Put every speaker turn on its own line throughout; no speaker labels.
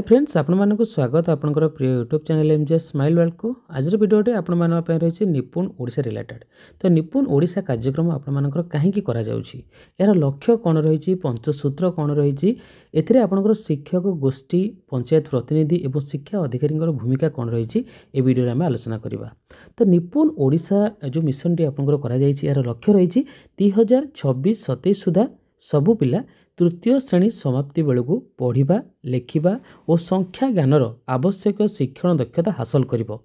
Hi friends आपको स्वागत आपनकर प्रिय YouTube channel MJS smile world को आज वीडियोटे आपण रही निपुण ओडिशा रिलेटेड तो निपुण ओडिशा कार्यक्रम आपनकर कहीं करा जाउछि यार लक्ष्य कौन रही पंचसूत्र कौन रही आपनकर शिक्षक गोष्ठी पंचायत प्रतिनिधि और शिक्षा अधिकारी भूमिका कौन रही ए वीडियो आम आलोचना करवा तो निपुण ओडिशा जो मिशन टी आपनकर यार लक्ष्य रही 2026-27 सुधा सबु पिला तृतीय श्रेणी समाप्ति बेलू पढ़ा लेखा और संख्या ज्ञानर आवश्यक शिक्षण दक्षता हासिल करिबो।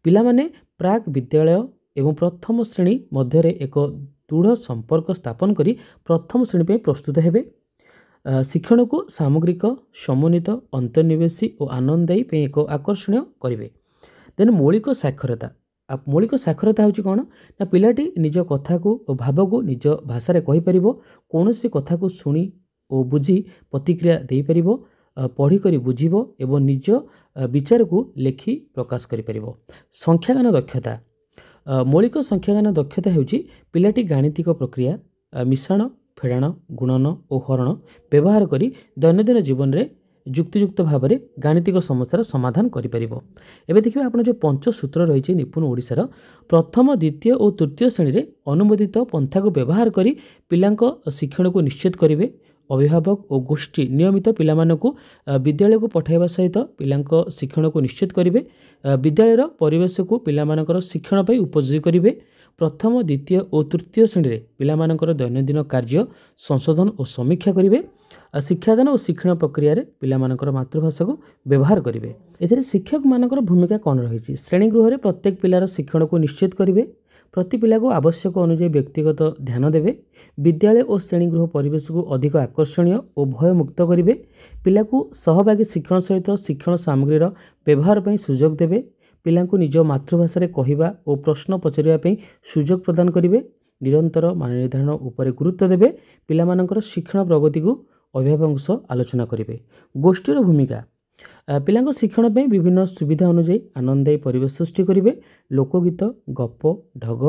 पिलामाने प्राक विद्यालय एवं प्रथम श्रेणी मध्य एक दृढ़ संपर्क स्थापन करी प्रथम श्रेणी पे प्रस्तुत हेबे। शिक्षण को सामग्रिक समन्वित अंतर्निवेशी और आनंददायी पे एक आकर्षणीय करिवे। देन मौलिक साक्षरता होची कौन ना पिलाटी निज कथा को और भाव को निज भाषा रे कहि परिबो कौन सी कथा को सुनी और बुझी प्रतिक्रिया दे परिबो पढ़ी करी बुझिबो एवं निज विचार को लेखि प्रकाश करि परिबो। संख्यागान दक्षता मौलिक संख्यागान दक्षता होची पिलाटी गाणितिक प्रक्रिया मिश्रण फेड़ाण गुणन और हरण व्यवहार करी दैनंदिन जीवन रे युक्तियुक्त भाव में गाणितिक समस्यार समाधान करिपरिबो। एबे देखिबा आपण जो पंचसूत्र रही निपुण ओडिशार प्रथम द्वितीय और तृतीय श्रेणी रे अनुमोदित पंथा को व्यवहार करी पिलांक शिक्षण को निश्चित करिवे। अभिभावक और गोष्ठी नियमित पिलामानकु विद्यालय को पठाइबा सहित पिलांक शिक्षण को निश्चित करिवे। विद्यालयर परिवेश को पिलामानकर शिक्षण पई उपयोगी करिवे। प्रथम द्वितीय और तृतीय श्रेणी रे पिलामानकर दैनंदिन कार्य संशोधन और समीक्षा करिवे। शिक्षादान और शिक्षण प्रक्रिया रे पिलामानकर मातृभाषा को व्यवहार करिवे। एथिरे शिक्षक मानकर भूमिका कौन रही श्रेणीगृह रे प्रत्येक पिलार शिक्षण को निश्चित करिवे। प्रति पिला को आवश्यक अनुसार व्यक्तिगत ध्यान देवे। विद्यालय और श्रेणीगृह परिवेश को अधिक आकर्षणीय और भयमुक्त करिवे। पिला को सहभागी शिक्षण सहित शिक्षण सामग्रीर व्यवहार पई सुजोग देवे। पिला को निज मातृभाषा रे कहिबा और प्रश्न पचारिबा पई सुजोग प्रदान करिवे। निरंतर मान निर्धारण उपर गुरुत्व देवे। पिलामानकर शिक्षण प्रगति को अभिभावक सह आलोचना करिवे। गोष्ठीर भूमिका पिलांको शिक्षण पे विभिन्न सुविधा अनुଯାयी आनंददायी परिवेश सृष्टि करिवे। लोकगीत गप ढग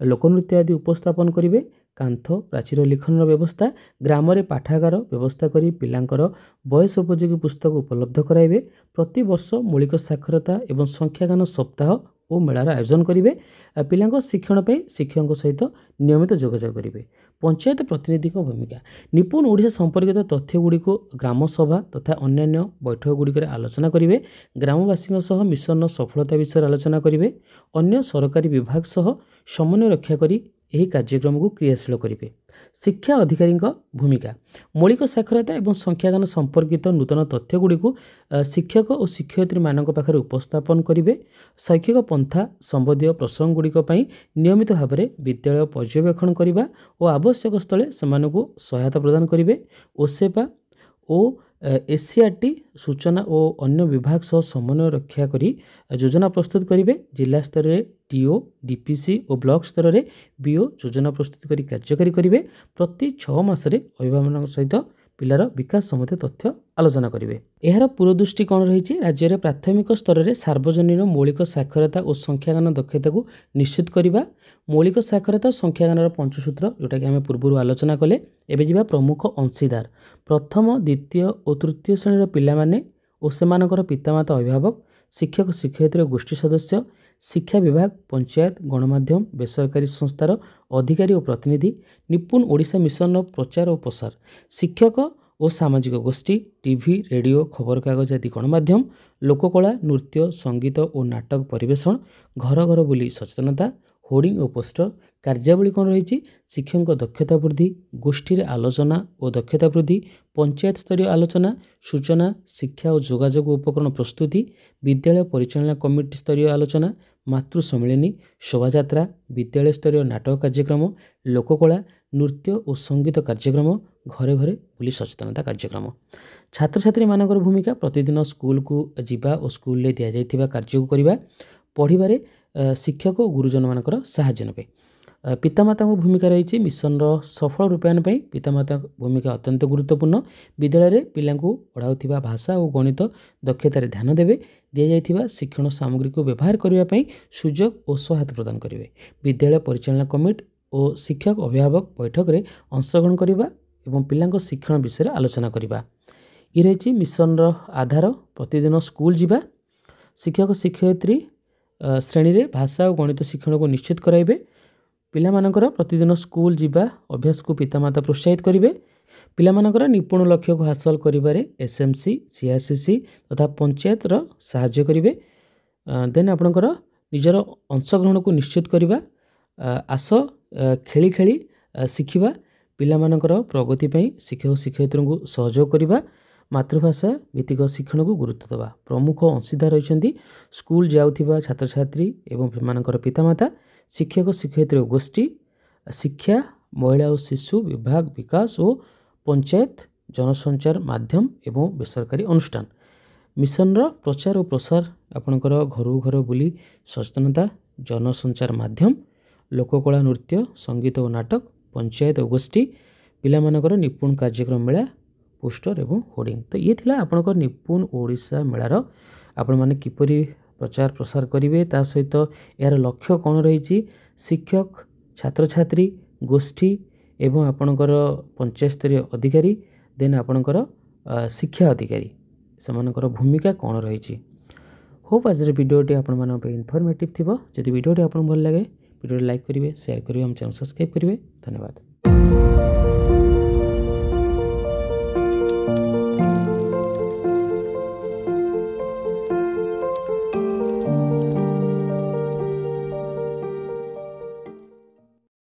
लोकनृत्य आदि उपस्थापन करिवे। कांथ प्राचीर लिखन व्यवस्था ग्राम रे पाठागार व्यवस्था करी पिलांकर बयस उपयोगी पुस्तक उपलब्ध कराइबे। प्रति वर्ष मौलिक साक्षरता एवं संख्यागान सप्ताह और मेलार आयोजन करिवे। पिलांको शिक्षण पे शिक्षकों सहित नियमित जोगाजोग करिवे। पंचायत प्रतिनिधि भूमिका निपुण ओडिशा संपर्कित तथ्य गुड़िक ग्राम सभा तथा अन्यान्य बैठक गुड़िक आलोचना करिवे। ग्रामवासी सह मिशन सफलता विषय आलोचना करिवे। अन्य सरकारी विभाग सह समन्वय रक्षा करी एही कार्यक्रम को क्रियाशील करिवे। शिक्षा अधिकारी भूमिका मौलिक साक्षरता एवं संख्यागान संपर्कित नूतन तथ्य गुड़िक शिक्षक और शिक्षयित्री मानक पाखरे उपस्थापन करिवे। शैक्षिक पंथा संबंधी प्रसंग गुड़िक नियमित भाव में विद्यालय पर्यवेक्षण करने और आवश्यक स्थले सेमानकु सहायता प्रदान करिवे। ओसेपा और एसीआरटी सूचना और अन्य विभाग सह समन्वय रक्षा करी योजना प्रस्तुत करिवे। जिला स्तर में टीओ डीपीसी और ब्लॉक स्तर में बीओ योजना प्रस्तुत करी कार्यकारी करिवे। प्रति 6 मासरे अभिभावक सहित पिलार विकास सम्बन्धी तथ्य आलोचना करिवे। एहार पूर्वदृष्टि कौन रही राज्य में प्राथमिक स्तर में सार्वजनिक मौलिक साक्षरता और संख्यागान दक्षता को निश्चित करवा। मौलिक साक्षरता संख्यागान पंचसूत्र जोटा कि आम पूर्व आलोचना कले। एबे जिबा प्रमुख अंशीदार प्रथम द्वितीय और तृतीय श्रेणी पिला माने और सेमानकर पितामाता अभिभावक शिक्षक शिक्षयित्री गोष्ठी सदस्य शिक्षा विभाग पंचायत गणमाध्यम बेसरकारी संस्थार अधिकारी और प्रतिनिधि निपुण ओडिशा मिशन प्रचार और प्रसार शिक्षक और सामाजिक गोष्ठी टीवी रेडियो खबर कागज आदि गणमाध्यम लोककला नृत्य संगीत और नाटक परिवेषण घर घर बुली सचेतनता होर्डिंग और पोस्टर कार्यावली कौन रही शिक्षकों दक्षता वृद्धि गोष्ठी आलोचना और दक्षता वृद्धि पंचायत स्तरीय आलोचना सूचना शिक्षा और जोगाजोग उपकरण प्रस्तुति विद्यालय परिचालना कमिटी स्तरीय आलोचना मातृ सम्मिलनी शोभायात्रा विद्यालय स्तरीय नाटक कार्यक्रम लोककला नृत्य और संगीत कार्यक्रम घरे घरे बुली सचेतनता कार्यक्रम। छात्र छात्री मानकर भूमिका प्रतिदिन स्कूल को जीवा और स्कूल दि जाइथिबा कार्य को करिबा पढ़िबारे शिक्षक और गुरुजन मानकर साहाय्य नेबे। पितामाता भूमिका रही मिशन सफल रूपायन पर पितामाता भूमिका अत्यंत गुरुत्वपूर्ण। विद्यालय में पिला पढ़ाऊा भाषा और गणित दक्षतार ध्यान देवे। दि जाइथिबा शिक्षण सामग्री को व्यवहार करने सुजोग और सहायता प्रदान करेंगे। विद्यालय परिचालना कमिटी और शिक्षक अभिभावक बैठक में अंशग्रहण करने और पिला शिक्षण विषय आलोचना करने। ये रही मिशन आधार प्रतिदिन स्कूल जीवा शिक्षक शिक्षयित्री श्रेणी रे भाषा और गणित शिक्षण को निश्चित कराइबे पिलामानकर प्रतिदिन स्कूल जीवा अभ्यास को पितामाता प्रोत्साहित करेंगे पिलामानकर निपुण लक्ष्य को हासिल करिबारे एसएमसी सीआरसीसी तथा पंचायत रो साहाय्य करेंगे देन आपणकर निजर अंशग्रहण को निश्चित करवा आस खेली खेली शिखिबा पिलामानकर प्रगति पई शिक्षक शिक्षयित्री को सहयोग करवा मातृभाषा भित्तिक शिक्षण को गुरुत्व देवा प्रमुख अंशीदार रही स्कूल जाउथिबा छात्र छात्री एवं सेमानकर पितामाता शिक्षक शिक्षयित्री गोष्ठी शिक्षा महिला और शिशु विभाग विकास और पंचायत जनसंचार माध्यम एवं बेसरकारी अनुष्ठान मिशन प्रचार और प्रसार आपणकर घर घर बुली सचेतनता जनसंचार माध्यम लोककला नृत्य संगीत और नाटक पंचायत और गोष्ठी पिलामानकर निपुण कार्यक्रम मेला पोस्टर एवं होर्डिंग तो ये थिला आपणकर निपुण ओडिशा मेलार आपण माने किपरि प्रचार प्रसार करेंगे ता सहित यार लक्ष्य कौन रही शिक्षक छात्र छात्री गोष्ठी एवं आपणकर पंचायत स्तरीय अधिकारी देन आपणकर शिक्षा अधिकारी सेमानकर भूमिका कौन रही होप आज भिडियोटी आपण मान इनफॉर्मेटिव थिबो जदि भिडियोटी आपन भल लगे भिडियो लाइक करेंगे शेयर करेंगे हम चैनल सब्सक्राइब करेंगे धन्यवाद।